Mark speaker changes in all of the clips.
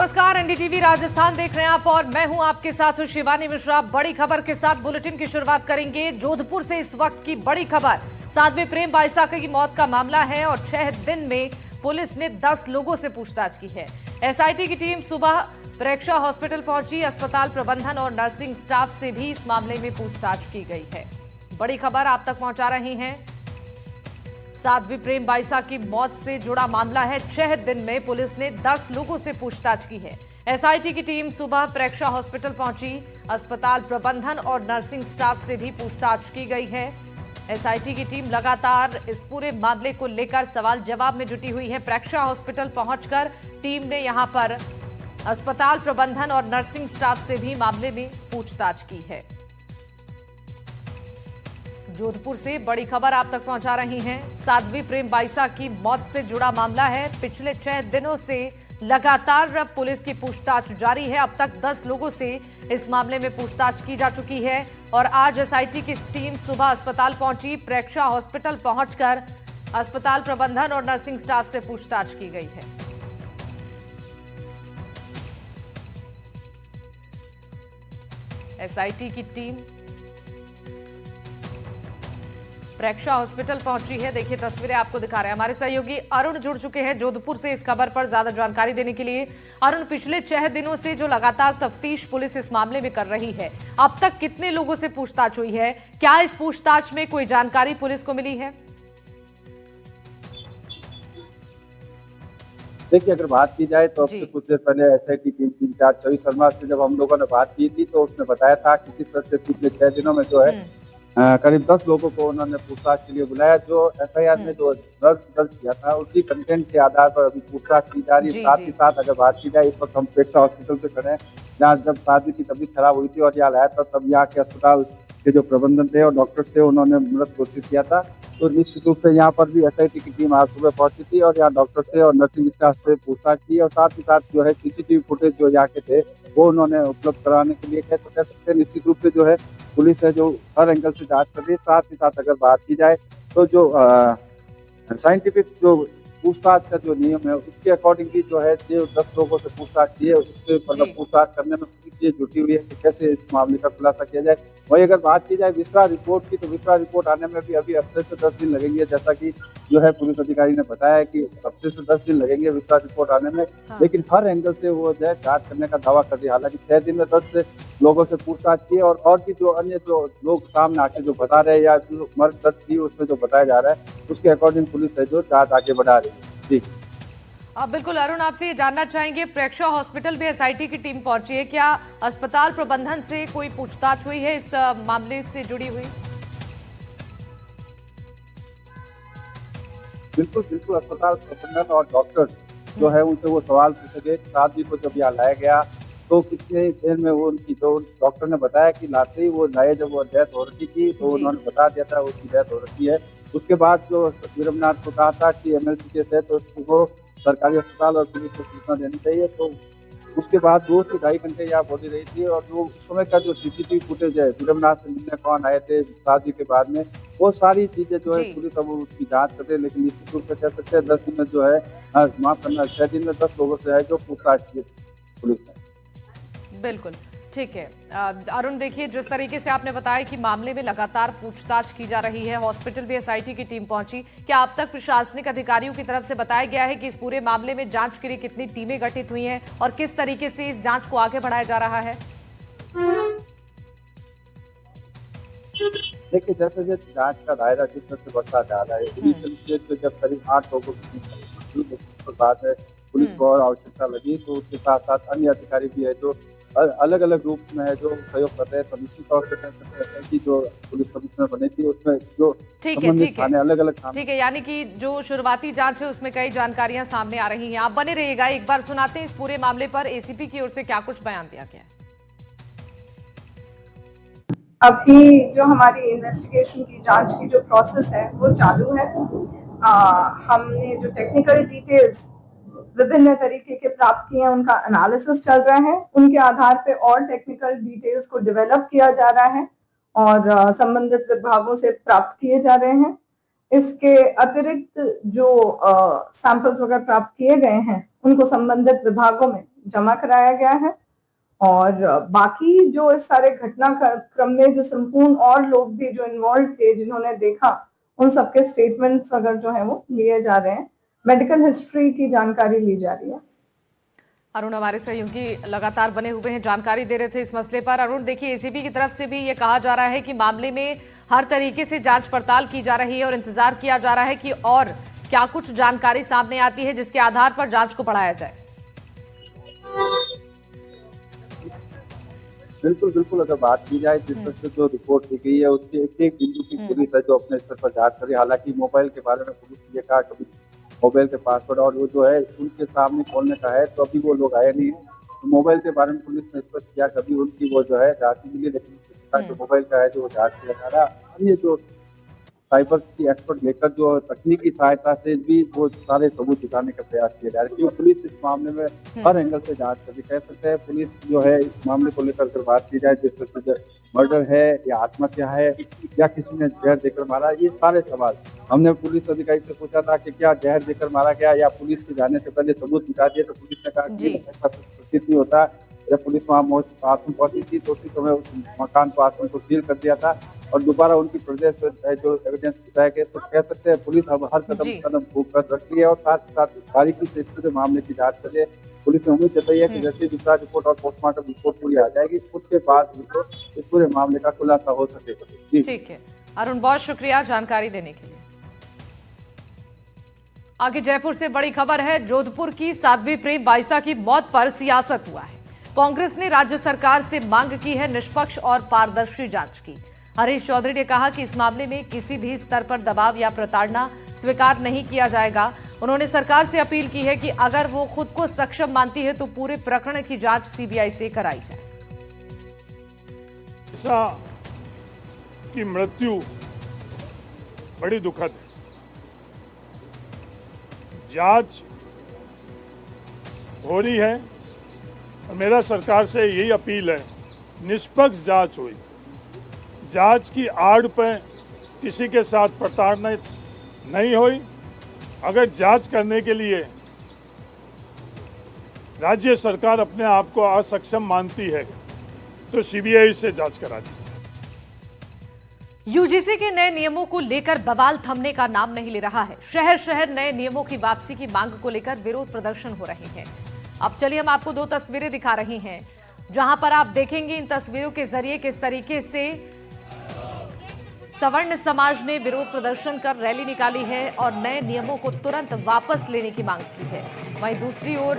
Speaker 1: नमस्कार, एनडीटीवी राजस्थान देख रहे हैं आप और मैं हूं आपके साथ शिवानी मिश्रा। बड़ी खबर के साथ बुलेटिन की शुरुआत करेंगे। जोधपुर से इस वक्त की बड़ी खबर, साध्वी प्रेम बाइसा की मौत का मामला है और 6 दिन में पुलिस ने 10 लोगों से पूछताछ की है। एसआईटी की टीम सुबह प्रेक्षा हॉस्पिटल पहुंची। अस्पताल प्रबंधन और नर्सिंग स्टाफ से भी इस मामले में पूछताछ की गई है। बड़ी खबर आप तक पहुंचा रही हैं। साध्वी प्रेम बाइसा की मौत से जुड़ा मामला है। 6 दिन में पुलिस ने 10 लोगों से पूछताछ की है। एसआईटी की टीम सुबह प्रेक्षा हॉस्पिटल पहुंची। अस्पताल प्रबंधन और नर्सिंग स्टाफ से भी पूछताछ की गई है। एसआईटी की टीम लगातार इस पूरे मामले को लेकर सवाल जवाब में जुटी हुई है। प्रेक्षा हॉस्पिटल पहुंचकर टीम ने यहां पर अस्पताल प्रबंधन और नर्सिंग स्टाफ से भी मामले में पूछताछ की है। जोधपुर से बड़ी खबर आप तक पहुंचा रही हैं। साध्वी प्रेम बाइसा की मौत से जुड़ा मामला है। पिछले 6 दिनों से लगातार पुलिस की पूछताछ जारी है। अब तक 10 लोगों से इस मामले में पूछताछ की जा चुकी है और आज एसआईटी की टीम सुबह अस्पताल पहुंची। प्रेक्षा हॉस्पिटल पहुंचकर अस्पताल प्रबंधन और नर्सिंग स्टाफ से पूछताछ की गई है। एसआईटी की टीम प्रेक्षा हॉस्पिटल पहुंची है। देखिए तस्वीरें आपको दिखा रहे हैं हमारे सहयोगी अरुण जुड़ चुके हैं जोधपुर से इस खबर पर ज्यादा जानकारी देने के लिए। अरुण, पिछले 6 दिनों से जो लगातार तफ्तीश पुलिस इस मामले में कर रही है, अब तक कितने लोगों से पूछताछ हुई है? क्या इस पूछताछ में कोई जानकारी पुलिस को मिली है?
Speaker 2: देखिए, अगर बात की जाए तो अब से कुछ देर पहले एसआईटी टीम इंचार्ज छवि शर्मा से जब हम लोगों ने बात की थी तो उसने बताया था कि किस तरह से पिछले 6 दिनों में जो है करीब 10 लोगों को उन्होंने पूछताछ के लिए बुलाया। जो एफआईआर में जो दर्ज किया था उसी कंटेंट के आधार पर अभी पूछताछ की जा रही है। साथ ही साथ अगर बात की जाए, इस वक्त हम प्रेक्षा हॉस्पिटल पे खड़े हैं जहाँ जब साध्वी की तबीयत खराब हुई थी और यहाँ लाया था, तब यहाँ के अस्पताल के जो प्रबंधन थे और डॉक्टर्स थे उन्होंने मदद कोशिश किया था। तो निश्चित रूप से यहाँ पर भी एसआईटी की टीम आज सुबह पहुंची थी और यहाँ डॉक्टर से और नर्सिंग स्टाफ से पूछताछ की और साथ ही साथ जो है सीसीटीवी फुटेज जो यहाँ के थे वो उन्होंने उपलब्ध कराने के लिए कहे। तो कह सकते हैं निश्चित रूप से जो है पुलिस है जो हर एंगल से जांच कर रही है। साथ ही साथ अगर बात की जाए तो जो साइंटिफिक जो पूछताछ का जो नियम है उसके अकॉर्डिंग भी जो है जो 10 लोगों से पूछताछ की है उससे मतलब पूछताछ करने में पुलिस ये जुटी हुई है कि कैसे इस मामले का खुलासा किया जाए। वही अगर बात की जाए विस्तार रिपोर्ट की, तो विस्तार रिपोर्ट आने में भी अभी हफ्ते से 10 दिन लगेंगे। जैसा कि जो है पुलिस अधिकारी ने बताया है कि हफ्ते से 10 दिन लगेंगे विस्तार रिपोर्ट आने में। लेकिन हर एंगल से वो जो है जांच करने का दावा कर रही है। हालांकि 6 दिन में 10 से लोगों से पूछताछ की और भी जो अन्य जो लोग सामने आके जो बता रहे हैं या जो मर्ग दर्ज की उसमें जो बताया जा रहा है उसके अकॉर्डिंग पुलिस है जो जांच आगे बढ़ा रही है। जी
Speaker 1: बिल्कुल अरुण, आपसे ये जानना चाहेंगे, प्रेक्षा हॉस्पिटल में एसआईटी की टीम पहुंची है, क्या अस्पताल प्रबंधन से कोई पूछताछ हुई है इस मामले से जुड़ी हुई?
Speaker 2: बिल्कुल अस्पताल प्रबंधन और डॉक्टर जो है उनसे वो सवाल पूछे गए। साध्वी को जब यहाँ लाया गया तो कितने देर में वो उनकी जो डॉक्टर ने बताया कि लाते ही वो लाए जब वो डेथ हो रखी थी तो उन्होंने बता दिया था उसकी डेथ हो रखी है। उसके बाद जो वीरमनाथ को कहा था कि एमएलसी केस है तो उसको सरकारी अस्पताल और पुलिस को सूचना देनी चाहिए। तो उसके बाद 2 से ढाई घंटे यहाँ बॉडी रही थी और जो उस समय का जो सीसीटीवी फुटेज है वीरमनाथ से मिलने कौन आए थे शादी के बाद में, वो सारी चीजें जो है पुलिस अब उसकी जांच कर रही है। लेकिन निश्चित रूप से कह सकते हैं 10 दिन में जो है माफ करना 6 दिन में 10 लोगों से है जो पूछताछ की पुलिस ने।
Speaker 1: बिल्कुल ठीक है अरुण, देखिए जिस तरीके से आपने बताया कि मामले में लगातार पूछताछ की जा रही है, हॉस्पिटल भी एसआईटी की टीम पहुंची, क्या अब तक प्रशासनिक अधिकारियों की तरफ से बताया गया है कि इस पूरे मामले में जांच के लिए कितनी टीमें गठित हुई हैं और किस तरीके से इस जांच को आगे बढ़ाया जा रहा है?
Speaker 2: देखिए, जैसे जैसे जांच का दायरा जिस तरह से बढ़ता जा रहा है, इनिशियल स्टेज पे जब करीब 8 लोगों की टीम उसके बाद पुलिस को और आवश्यकता लगी तो उसके साथ साथ अन्य अधिकारी भी है जो अलग अलग रूप में है जो सहयोग कर रहे हैं। तो निश्चित तौर पर कह सकते हैं कि जो पुलिस कमिश्नर बनी थी उसमें जो संबंधित थाने अलग अलग
Speaker 1: ठीक है, यानी कि जो शुरुआती जांच है उसमें कई जानकारियां सामने आ रही हैं। आप बने रहिएगा, एक बार सुनाते हैं इस पूरे मामले पर एसीपी की ओर से क्या कुछ बयान दिया गया है।
Speaker 3: अभी जो हमारी इन्वेस्टिगेशन की जांच की जो प्रोसेस है वो चालू है। हमने जो टेक्निकल डिटेल्स विभिन्न तरीके के प्राप्त किए हैं उनका एनालिसिस चल रहा है। उनके आधार पे और टेक्निकल डिटेल्स को डेवलप किया जा रहा है और संबंधित विभागों से प्राप्त किए जा रहे हैं। इसके अतिरिक्त जो सैंपल्स वगैरह प्राप्त किए गए हैं उनको संबंधित विभागों में जमा कराया गया है। और बाकी जो इस सारे घटनाक्रम में जो संपूर्ण और लोग भी जो इन्वॉल्व थे, जिन्होंने देखा, उन सबके स्टेटमेंट्स अगर जो है वो लिए जा रहे हैं, मेडिकल हिस्ट्री की जानकारी ली जा रही है।
Speaker 1: अरुण हमारे सहयोगी लगातार बने हुए हैं, जानकारी दे रहे थे इस मसले पर। अरुण देखिए, एसीबी की तरफ से भी ये कहा जा रहा है कि मामले में हर तरीके से जांच पड़ताल की जा रही है और इंतजार किया जा रहा है कि और क्या कुछ जानकारी सामने आती है जिसके आधार पर जांच को बढ़ाया जाए।
Speaker 2: बिल्कुल बिल्कुल, अगर बात की जाए जिस तरह से जो रिपोर्ट दी गई है उसके एक एक बिंदु की पुलिस है जो अपने स्तर पर जांच करी। हालांकि मोबाइल के बारे में पुलिस ने कहा कभी मोबाइल के पासवर्ड और वो जो है उनके सामने खोलने का है, तो अभी वो लोग आए नहीं। तो मोबाइल के बारे में पुलिस ने स्पष्ट किया कभी उनकी वो जो है जांच मिली, लेकिन जो मोबाइल का है जो जांच किया जा रहा है। अन्य जो साइबर की एक्सपर्ट लेकर जो तकनीकी सहायता से भी वो सारे सबूत जुटाने का प्रयास किया जा रहा है, क्योंकि पुलिस इस मामले में हर एंगल से जांच कर रही। कह सकते हैं पुलिस जो है इस मामले को लेकर अगर बात की जाए, जिस मर्डर है या आत्महत्या है या किसी ने जहर देकर मारा, ये सारे सवाल हमने पुलिस अधिकारी से पूछा था कि क्या जहर देकर मारा गया या पुलिस के जाने से पहले सबूत जुटा दिए, तो पुलिस ने कहा कि ऐसा प्रतीत नहीं होता। जब पुलिस वहाँ आसपास पहुंची थी तो उसी समय उस मकान को आसपास को सील कर दिया था और दोबारा उनकी प्रदेश जो एविडेंस बताया गया, तो कह सकते हैं पुलिस अब हर कदम कर रख रही है और साथ ही साथ बारीकी से इस पूरे मामले की जांच कर रही है। पुलिस ने उम्मीद जताई है कि जैसे दूसरा रिपोर्ट और पोस्टमार्टम रिपोर्ट पूरी आ जाएगी उसके बाद इस पूरे मामले का खुलासा हो सकेगा।
Speaker 1: ठीक है अरुण, बहुत शुक्रिया जानकारी देने के लिए। आगे जयपुर से बड़ी खबर है। जोधपुर की साध्वी प्रेम बाइसा की मौत पर सियासत हुआ है। कांग्रेस ने राज्य सरकार से मांग की है निष्पक्ष और पारदर्शी जांच की। हरीश चौधरी ने कहा कि इस मामले में किसी भी स्तर पर दबाव या प्रताड़ना स्वीकार नहीं किया जाएगा। उन्होंने सरकार से अपील की है कि अगर वो खुद को सक्षम मानती है तो पूरे प्रकरण की जांच सीबीआई से कराई जाए।
Speaker 4: बाइसा की मृत्यु बड़ी दुखद है। जांच हो रही है और मेरा सरकार से यही अपील है, निष्पक्ष जांच हुई। जांच की आड़ पर किसी के साथ प्रताड़ना नहीं हुई। अगर जांच करने के लिए राज्य सरकार अपने आप को असक्षम मानती है तो सीबीआई से जांच करा दी।
Speaker 1: यूजीसी के नए नियमों को लेकर बवाल थमने का नाम नहीं ले रहा है। शहर शहर नए नियमों की वापसी की मांग को लेकर विरोध प्रदर्शन हो रहे हैं। अब चलिए हम आपको दो तस्वीरें दिखा रहे हैं जहां पर आप देखेंगे इन तस्वीरों के जरिए किस तरीके से सवर्ण समाज ने विरोध प्रदर्शन कर रैली निकाली है और नए नियमों को तुरंत वापस लेने की मांग की है। वहीं दूसरी ओर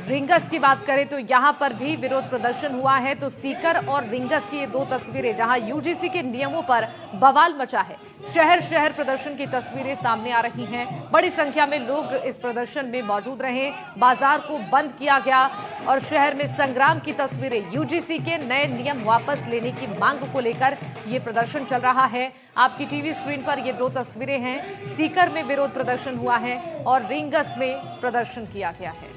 Speaker 1: रिंगस की बात करें तो यहां पर भी विरोध प्रदर्शन हुआ है। तो सीकर और रिंगस की ये दो तस्वीरें जहां यूजीसी के नियमों पर बवाल मचा है। शहर शहर प्रदर्शन की तस्वीरें सामने आ रही हैं। बड़ी संख्या में लोग इस प्रदर्शन में मौजूद रहे। बाजार को बंद किया गया और शहर में संग्राम की तस्वीरें। यूजीसी के नए नियम वापस लेने की मांग को लेकर ये प्रदर्शन चल रहा है। आपकी टीवी स्क्रीन पर ये दो तस्वीरें हैं। सीकर में विरोध प्रदर्शन हुआ है और रिंगस में प्रदर्शन किया गया है।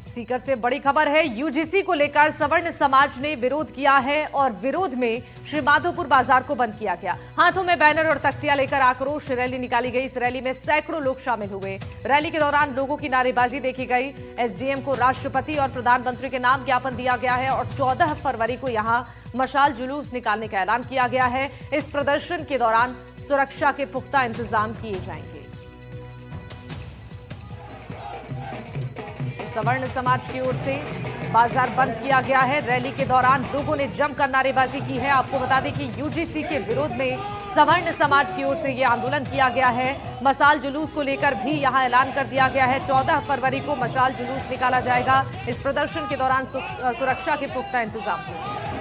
Speaker 1: सीकर से बड़ी खबर है। यूजीसी को लेकर सवर्ण समाज ने विरोध किया है और विरोध में श्री माधोपुर बाजार को बंद किया गया। हाथों में बैनर और तख्तियां लेकर आक्रोश रैली निकाली गई। इस रैली में सैकड़ों लोग शामिल हुए। रैली के दौरान लोगों की नारेबाजी देखी गई। एसडीएम को राष्ट्रपति और प्रधानमंत्री के नाम ज्ञापन दिया गया है और 14 फरवरी को यहां मशाल जुलूस निकालने का ऐलान किया गया है। इस प्रदर्शन के दौरान सुरक्षा के पुख्ता इंतजाम किए जाएंगे। सवर्ण समाज की ओर से बाजार बंद किया गया है। रैली के दौरान लोगों ने जमकर नारेबाजी की है। आपको बता दें कि यूजीसी के विरोध में सवर्ण समाज की ओर से यह आंदोलन किया गया है। मशाल जुलूस को लेकर भी यहां ऐलान कर दिया गया है। 14 फरवरी को मशाल जुलूस निकाला जाएगा। इस प्रदर्शन के दौरान सुरक्षा के पुख्ता इंतजाम होंगे।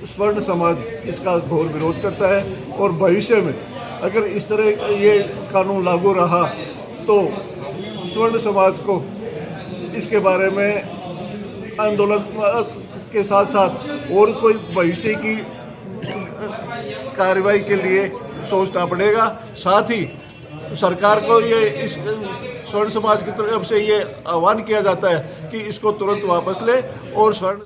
Speaker 5: स्वर्ण समाज इसका घोर विरोध करता है और भविष्य में अगर इस तरह ये कानून लागू रहा तो स्वर्ण समाज को इसके बारे में आंदोलन के साथ साथ और कोई भविष्य की कार्रवाई के लिए सोचना पड़ेगा। साथ ही सरकार को ये इस स्वर्ण समाज की तरफ से ये आह्वान किया जाता है कि इसको तुरंत वापस ले और स्वर्ण